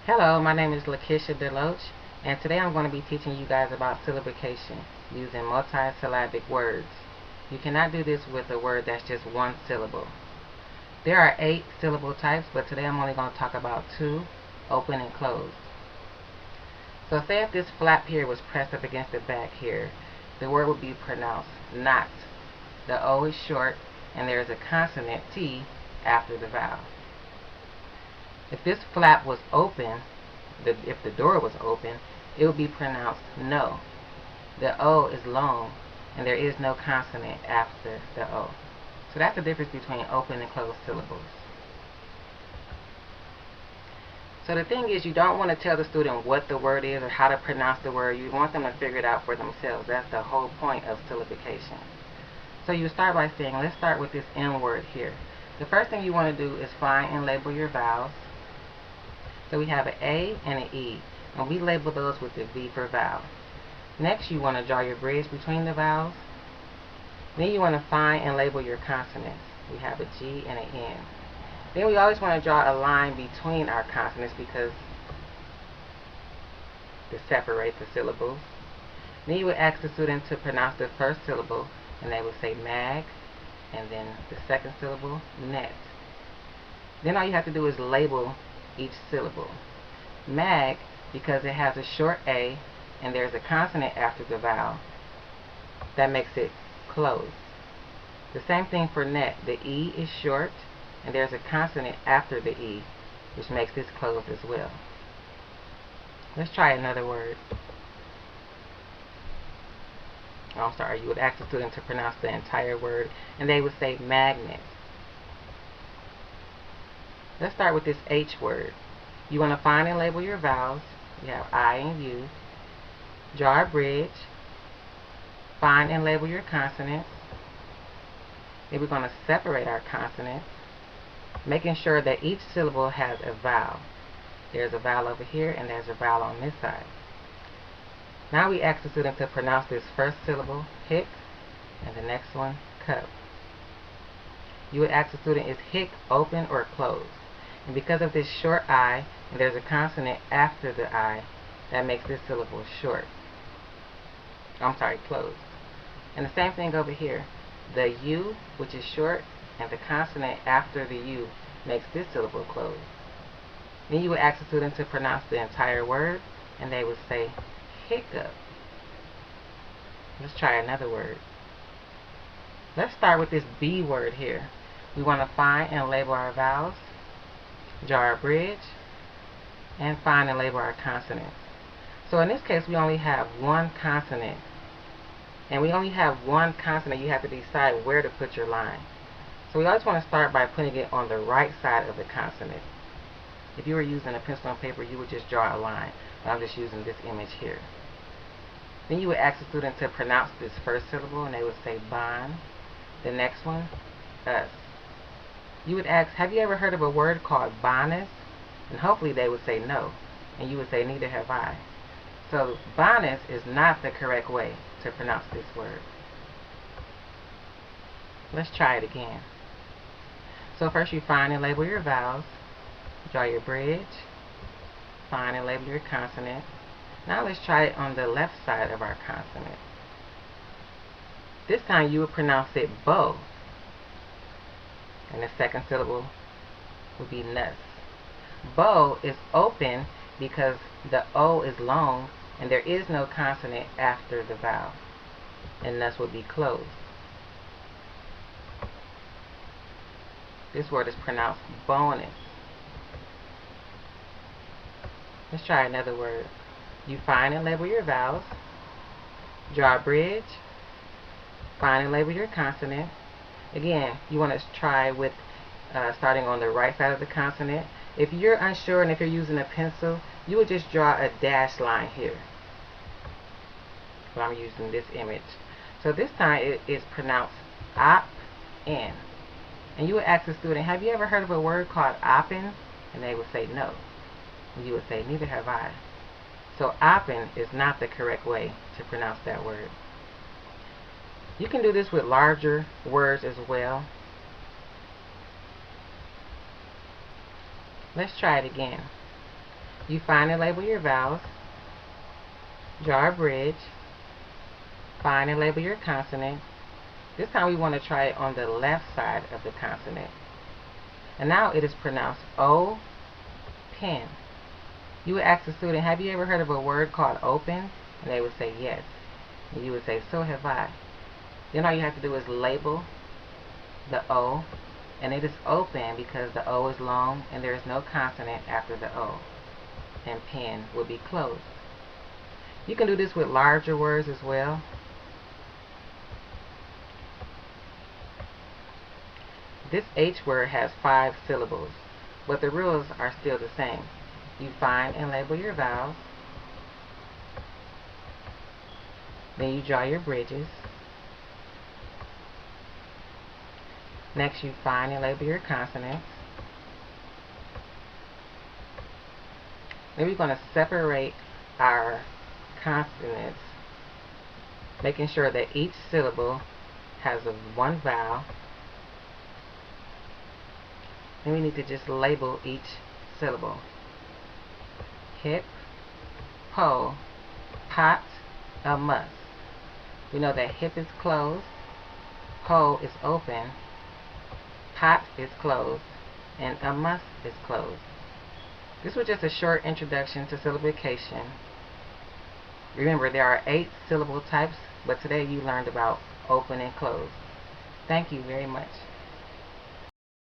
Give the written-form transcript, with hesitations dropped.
Hello, my name is Lakeisha Deloach, and today I'm going to be teaching you guys about syllabication using multi-syllabic words. You cannot do this with a word that's just one syllable. There are 8 syllable types, but today I'm only going to talk about 2, open and closed. So say if this flap here was pressed up against the back here, the word would be pronounced not. The O is short, and there is a consonant T after the vowel. If this flap was open, if the door was open, it would be pronounced no. The O is long, and there is no consonant after the O. So that's the difference between open and closed syllables. So the thing is, you don't want to tell the student what the word is or how to pronounce the word. You want them to figure it out for themselves. That's the whole point of syllabication. So you start by saying, let's start with this M word here. The first thing you want to do is find and label your vowels. So we have an A and an E, and we label those with the V for vowel. Next, you want to draw your bridge between the vowels. Then you want to find and label your consonants. We have a G and an N. Then we always want to draw a line between our consonants to separate the syllables. Then you would ask the student to pronounce the first syllable, and they would say mag, and then the second syllable, net. Then all you have to do is label each syllable. Mag, because it has a short A and there's a consonant after the vowel, that makes it closed. The same thing for net. The E is short and there's a consonant after the E, which makes this closed as well. Let's try another word. I'm sorry, you would ask the student to pronounce the entire word, and they would say magnet. Let's start with this H word. You want to find and label your vowels. You have I and U. Draw a bridge. Find and label your consonants. Then we're going to separate our consonants, making sure that each syllable has a vowel. There's a vowel over here, and there's a vowel on this side. Now we ask the student to pronounce this first syllable, hic, and the next one, cup. You would ask the student, is hic open or closed? And because of this short I, and there's a consonant after the I, that makes this syllable short. Closed. And the same thing over here. The U, which is short, and the consonant after the U makes this syllable closed. Then you would ask the student to pronounce the entire word, and they would say hiccup. Let's try another word. Let's start with this B word here. We want to find and label our vowels, draw a bridge, and find and label our consonants. So in this case, we only have one consonant. And we only have one consonant. You have to decide where to put your line. So we always want to start by putting it on the right side of the consonant. If you were using a pencil and paper, you would just draw a line. But I'm just using this image here. Then you would ask the student to pronounce this first syllable, and they would say bond. The next one, us. You would ask, have you ever heard of a word called bonus? And hopefully they would say no. And you would say, neither have I. So bonus is not the correct way to pronounce this word. Let's try it again. So first you find and label your vowels, draw your bridge, find and label your consonant. Now let's try it on the left side of our consonant. This time you would pronounce it bow. And the second syllable would be nuss. Bow is open because the O is long and there is no consonant after the vowel. And nuss would be closed. This word is pronounced bonus. Let's try another word. You find and label your vowels, draw a bridge, find and label your consonant. Again, you want to try with starting on the right side of the consonant. If you're unsure and if you're using a pencil, you would just draw a dashed line here. So I'm using this image. So this time it is pronounced op-in. And you would ask the student, have you ever heard of a word called oppen? And they would say no. And you would say, neither have I. So oppen is not the correct way to pronounce that word. You can do this with larger words as well. Let's try it again. You find and label your vowels, draw a bridge, find and label your consonant. This time we want to try it on the left side of the consonant. And now it is pronounced O, pen. You would ask the student, have you ever heard of a word called open? And they would say yes. And you would say, so have I. Then all you have to do is label the O, and it is open because the O is long and there is no consonant after the O. And pen will be closed. You can do this with larger words as well. This H word has 5 syllables, but the rules are still the same. You find and label your vowels. Then you draw your bridges. Next you find and label your consonants. Then we're going to separate our consonants, making sure that each syllable has one vowel. Then we need to just label each syllable. Hip, po, pot, a must. We know that hip is closed, po is open, pot is closed, and a must is closed. This was just a short introduction to syllabication. Remember, there are 8 syllable types, but today you learned about open and closed. Thank you very much.